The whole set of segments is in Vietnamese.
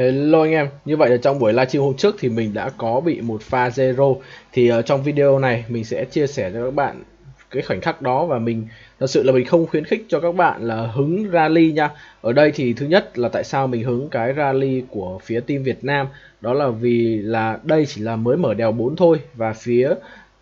Hello anh em, như vậy là trong buổi livestream hôm trước thì mình đã có bị một pha zero. Thì trong video này mình sẽ chia sẻ cho các bạn cái khoảnh khắc đó, và mình thật sự là mình không khuyến khích cho các bạn là hứng rally nha. Ở đây thì thứ nhất là tại sao mình hứng cái rally của phía team Việt Nam, đó là vì là đây chỉ là mới mở đèo 4 thôi, và phía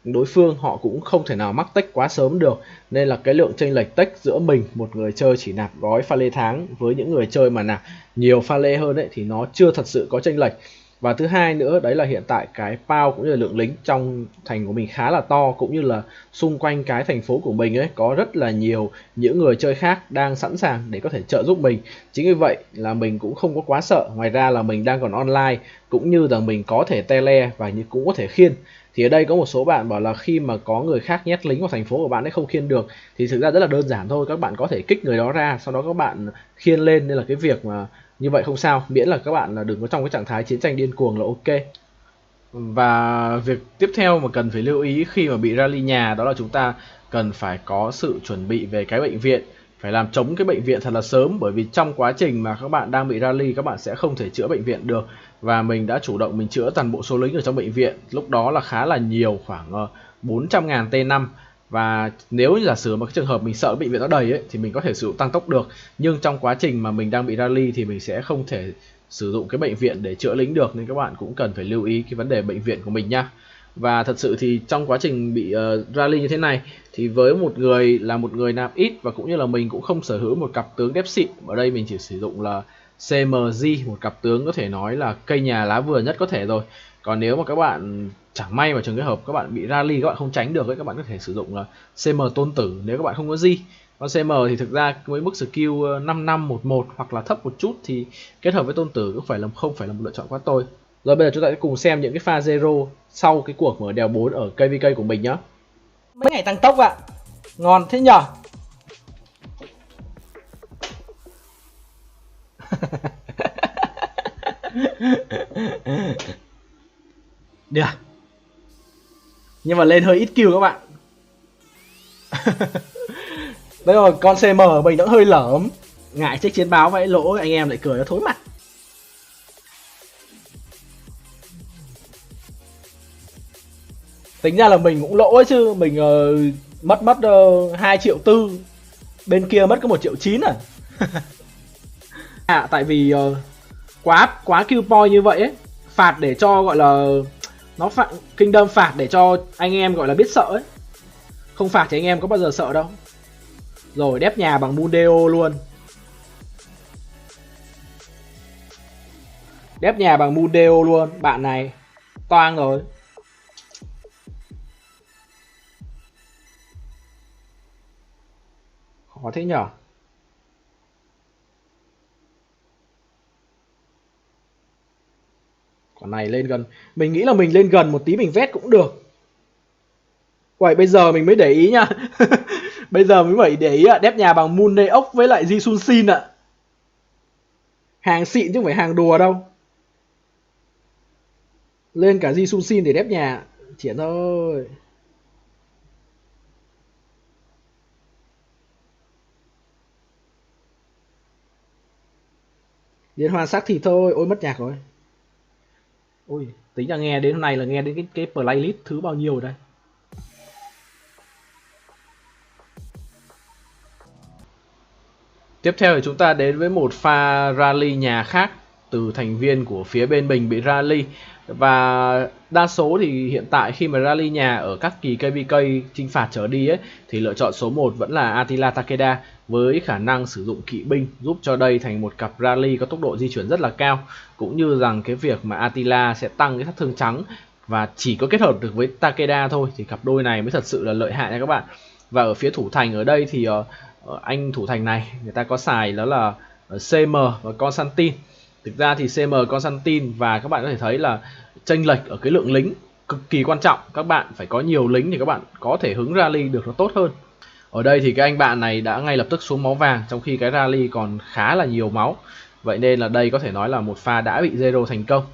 đối phương họ cũng không thể nào mắc tech quá sớm được, nên là cái lượng chênh lệch tech giữa mình, một người chơi chỉ nạp gói pha lê tháng, với những người chơi mà nạp nhiều pha lê hơn ấy, thì nó chưa thật sự có chênh lệch. Và thứ hai nữa đấy là hiện tại cái power cũng như là lượng lính trong thành của mình khá là to, cũng như là xung quanh cái thành phố của mình ấy có rất là nhiều những người chơi khác đang sẵn sàng để có thể trợ giúp mình. Chính vì vậy là mình cũng không có quá sợ. Ngoài ra là mình đang còn online, cũng như là mình có thể tele và cũng có thể khiên. Thì ở đây có một số bạn bảo là khi mà có người khác nhét lính vào thành phố của bạn ấy không khiên được, thì thực ra rất là đơn giản thôi, các bạn có thể kích người đó ra, sau đó các bạn khiên lên. Nên là cái việc mà như vậy không sao, miễn là các bạn là đừng có trong cái trạng thái chiến tranh điên cuồng là ok. Và việc tiếp theo mà cần phải lưu ý khi mà bị rally nhà, đó là chúng ta cần phải có sự chuẩn bị về cái bệnh viện, phải làm chống cái bệnh viện thật là sớm, bởi vì trong quá trình mà các bạn đang bị rally các bạn sẽ không thể chữa bệnh viện được. Và mình đã chủ động mình chữa toàn bộ số lính ở trong bệnh viện, lúc đó là khá là nhiều, khoảng 400.000 T5. Và nếu như giả sử mà cái trường hợp mình sợ bệnh viện nó đầy ấy, thì mình có thể sử dụng tăng tốc được, nhưng trong quá trình mà mình đang bị rally thì mình sẽ không thể sử dụng cái bệnh viện để chữa lính được, nên các bạn cũng cần phải lưu ý cái vấn đề bệnh viện của mình nha. Và thật sự thì trong quá trình bị rally như thế này, thì với một người là một người nạp ít, và cũng như là mình cũng không sở hữu một cặp tướng đép xịn, ở đây mình chỉ sử dụng là CMG, một cặp tướng có thể nói là cây nhà lá vườn nhất có thể rồi. Còn nếu mà các bạn chẳng may mà trường cái hợp các bạn bị rally, các bạn không tránh được ấy, các bạn có thể sử dụng là CM tôn tử nếu các bạn không có gì. Con CM thì thực ra với mức skill 5511 hoặc là thấp một chút thì kết hợp với tôn tử cũng không phải là một lựa chọn quá tồi. Rồi bây giờ chúng ta sẽ cùng xem những cái pha zero sau cái cuộc mở đèo 4 ở KVK của mình nhá. Mấy ngày tăng tốc ạ. Ngon thế nhở. Được. Nhưng mà lên hơi ít kill các bạn. Đấy rồi, con CM mình nó hơi lởm. Ngại check chiến báo vậy lỗ anh em lại cười nó thối mặt. Tính ra là mình cũng lỗ ấy chứ, mình mất 2 triệu tư, bên kia mất có 1 triệu 9 à. Tại vì quá kill point như vậy ấy, phạt để cho gọi là nó phạt Kingdom, phạt để cho anh em gọi là biết sợ ấy. Không phạt thì anh em có bao giờ sợ đâu. Rồi đép nhà bằng Mundeo luôn. Đép nhà bằng Mundeo luôn, bạn này toang rồi. Khó thế nhở. Còn này lên gần, mình nghĩ là mình lên gần một tí mình vét cũng được. Vậy bây giờ mình mới để ý nha. Bây giờ mới phải để ý ạ, đép nhà bằng Mundeok với lại Jisung Sin ạ. Hàng xịn chứ không phải hàng đùa đâu. Lên cả Jisung Sin để đép nhà, triển thôi. Liên hoan sắc thì thôi, ôi mất nhạc rồi. Ôi, tính là nghe đến hôm nay là nghe đến cái playlist thứ bao nhiêu rồi đây. Tiếp theo thì chúng ta đến với một pha rally nhà khác từ thành viên của phía bên mình bị rally. Và đa số thì hiện tại khi mà rally nhà ở các kỳ KVK chinh phạt trở đi ấy, thì lựa chọn số 1 vẫn là Attila Takeda, với khả năng sử dụng kỵ binh giúp cho đây thành một cặp rally có tốc độ di chuyển rất là cao, cũng như rằng cái việc mà Attila sẽ tăng cái sát thương trắng, và chỉ có kết hợp được với Takeda thôi thì cặp đôi này mới thật sự là lợi hại nha các bạn. Và ở phía thủ thành ở đây thì anh thủ thành này người ta có xài đó là CM và Constantine. Thực ra thì CM, Constantine, và các bạn có thể thấy là chênh lệch ở cái lượng lính cực kỳ quan trọng. Các bạn phải có nhiều lính thì các bạn có thể hứng rally được nó tốt hơn. Ở đây thì cái anh bạn này đã ngay lập tức xuống máu vàng, trong khi cái rally còn khá là nhiều máu. Vậy nên là đây có thể nói là một pha đã bị zero thành công.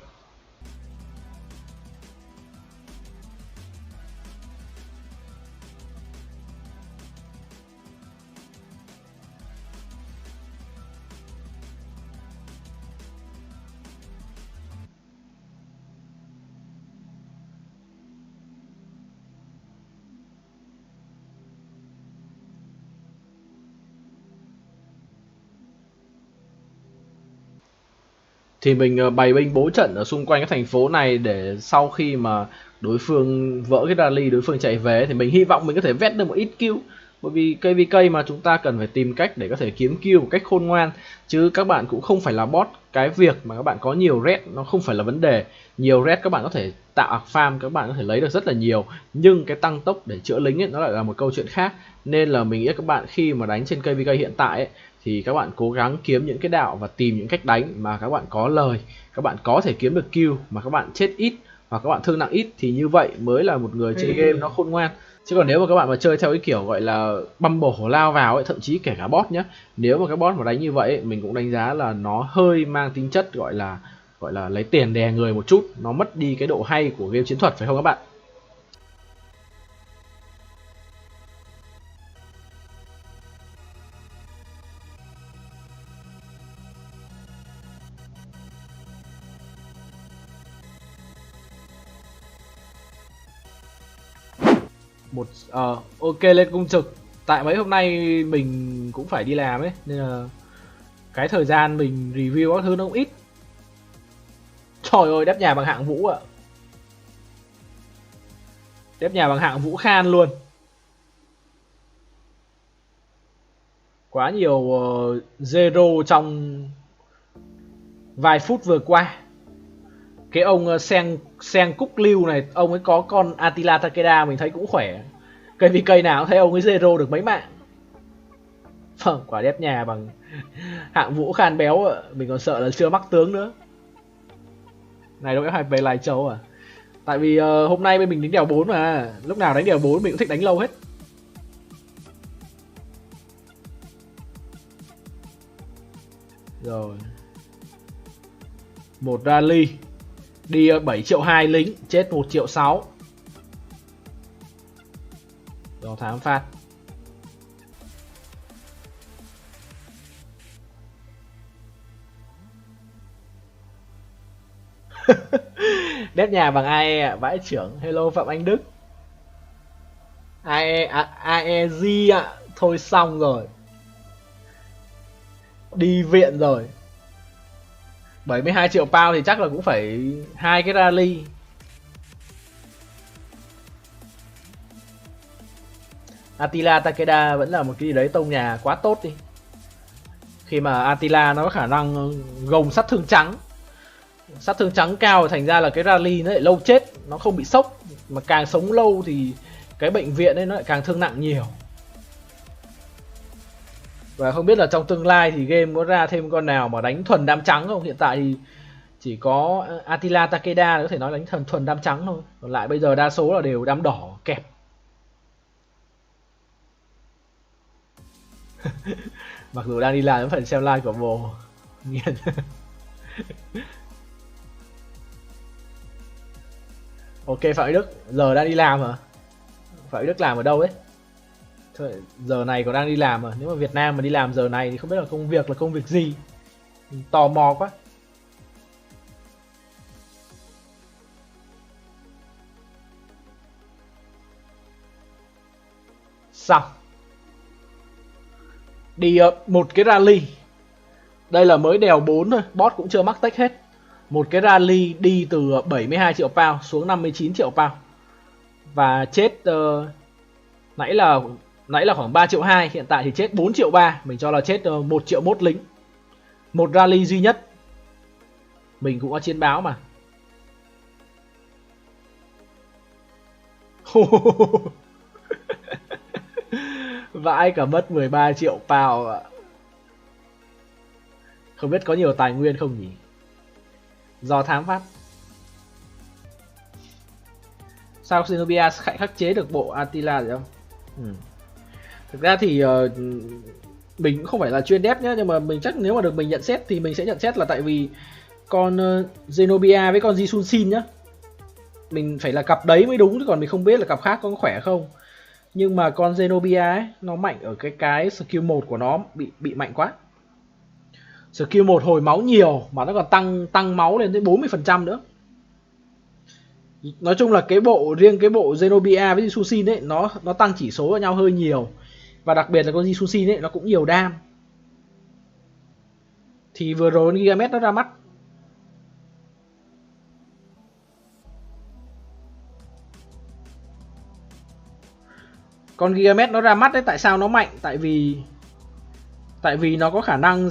thì mình bày binh bố trận ở xung quanh cái thành phố này để sau khi mà đối phương vỡ cái rally, đối phương chạy về thì mình hy vọng mình có thể vét được một ít kill. Bởi vì KVK mà chúng ta cần phải tìm cách để có thể kiếm kill một cách khôn ngoan, chứ các bạn cũng không phải là bot. Cái việc mà các bạn có nhiều red nó không phải là vấn đề. Nhiều red các bạn có thể tạo ạc farm, các bạn có thể lấy được rất là nhiều, nhưng cái tăng tốc để chữa lính ấy, nó lại là một câu chuyện khác. Nên là mình nghĩ các bạn khi mà đánh trên KVK hiện tại ấy, thì các bạn cố gắng kiếm những cái đạo và tìm những cách đánh mà các bạn có lời, các bạn có thể kiếm được kill mà các bạn chết ít hoặc các bạn thương nặng ít, thì như vậy mới là một người chơi game nó khôn ngoan. Chứ còn nếu mà các bạn mà chơi theo cái kiểu gọi là băm bổ lao vào ấy, thậm chí kể cả bot nhé, nếu mà cái bot mà đánh như vậy ấy, mình cũng đánh giá là nó hơi mang tính chất gọi là lấy tiền đè người một chút, nó mất đi cái độ hay của game chiến thuật, phải không các bạn? Ok, lên cung trực. Tại mấy hôm nay mình cũng phải đi làm ấy, nên là cái thời gian mình review các thứ nó cũng ít. Trời ơi, đép nhà bằng hạng Vũ ạ. Đép nhà bằng hạng Vũ Khan luôn. Quá nhiều zero trong vài phút vừa qua. Cái ông Sen Cúc Lưu này, ông ấy có con Attila Takeda mình thấy cũng khỏe. KVK nào cũng thấy ông ấy zero được mấy mạng. Vâng, quả đép nhà bằng hạng Vũ Khan béo ạ. Mình còn sợ là chưa mắc tướng nữa. Này đâu F2 về Lai Châu à? Tại vì hôm nay bên mình đánh đèo 4 mà. Lúc nào đánh đèo 4 mình cũng thích đánh lâu hết. Rồi. Một rally. Đi 7 triệu 2 lính, chết 1 triệu 6. Do thám phát. Đép nhà bằng AE ạ, vãi trưởng. Hello Phạm Anh Đức. AEG ạ, thôi xong rồi. Đi viện rồi. 72 triệu pound thì chắc là cũng phải 2 cái rally. Attila Takeda vẫn là một cái gì đấy tông nhà quá tốt đi. Khi mà Attila nó có khả năng gồng sát thương trắng. Sát thương trắng cao thành ra là cái rally nó lại lâu chết, nó không bị sốc. Mà càng sống lâu thì cái bệnh viện ấy nó lại càng thương nặng nhiều. Và không biết là trong tương lai thì game có ra thêm con nào mà đánh thuần đam trắng không. Hiện tại thì chỉ có Attila Takeda có thể nói đánh thuần đam trắng thôi. Còn lại bây giờ đa số là đều đam đỏ kẹp. Mặc dù đang đi làm phần xem live của bồ. Nghiền. Ok Phạm Đức, giờ đang đi làm hả? Phạm Đức làm ở đâu ấy? Thôi, giờ này còn đang đi làm mà. Nếu mà Việt Nam mà đi làm giờ này thì không biết là công việc gì. Tò mò quá. Xong. Đi một cái rally. Đây là mới đèo 4 thôi, bot cũng chưa mắc tech hết. Một cái rally đi từ 72 triệu pound xuống 59 triệu pound. Và chết nãy là khoảng 3 triệu 2, hiện tại thì chết 4 triệu 3, mình cho là chết 1 triệu 1 lính. Một rally duy nhất. Mình cũng có chiến báo mà. Vãi cả mất 13 triệu pound ạ. Không biết có nhiều tài nguyên không nhỉ? Do thám phát. Sao Xenobia khắc chế được bộ Attila rồi không? Thực ra thì mình cũng không phải là chuyên đép nhé, nhưng mà mình chắc nếu mà được mình nhận xét thì mình sẽ nhận xét là tại vì con Zenobia với con Jisung Shin nhá, mình phải là cặp đấy mới đúng, chứ còn mình không biết là cặp khác có khỏe không. Nhưng mà con Zenobia ấy, nó mạnh ở cái skill 1 của nó bị mạnh quá. Skill 1 hồi máu nhiều mà nó còn tăng máu lên tới 40% nữa. Nói chung là riêng cái bộ Zenobia với Jisung Shin ấy, nó tăng chỉ số với nhau hơi nhiều. Và đặc biệt là con Jisung Shin ấy nó cũng nhiều đam. Thì vừa rồi Gigamet nó ra mắt. Con Gigamet nó ra mắt đấy, tại sao nó mạnh? Tại vì nó có khả năng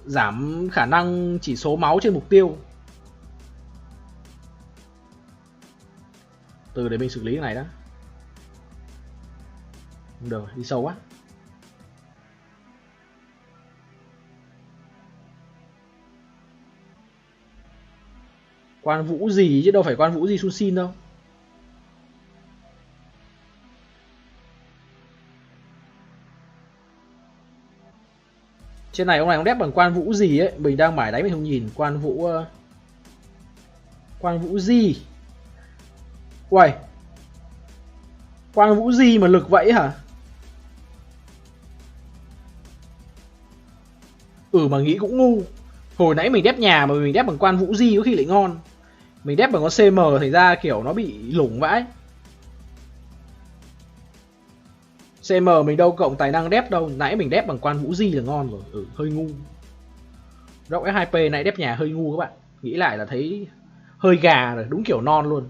giảm khả năng chỉ số máu trên mục tiêu. Từ để mình xử lý cái này đã. Không được, đi sâu quá. Quan Vũ gì chứ đâu phải Quan Vũ gì Sun Sin đâu. Trên này ông này ông đép bằng Quan Vũ gì ấy, mình đang mải đánh mình không nhìn. Quan Vũ gì. Uầy, Quan Vũ gì mà lực vậy hả? Mà nghĩ cũng ngu. Hồi nãy mình đép nhà mà mình đép bằng Quan Vũ Di có khi lại ngon. Mình đép bằng con CM thành ra kiểu nó bị lủng vãi. CM mình đâu cộng tài năng đép đâu, nãy mình đép bằng Quan Vũ Di là ngon rồi. Hơi ngu. Rock F2P nãy đép nhà hơi ngu các bạn. Nghĩ lại là thấy hơi gà rồi, đúng kiểu non luôn.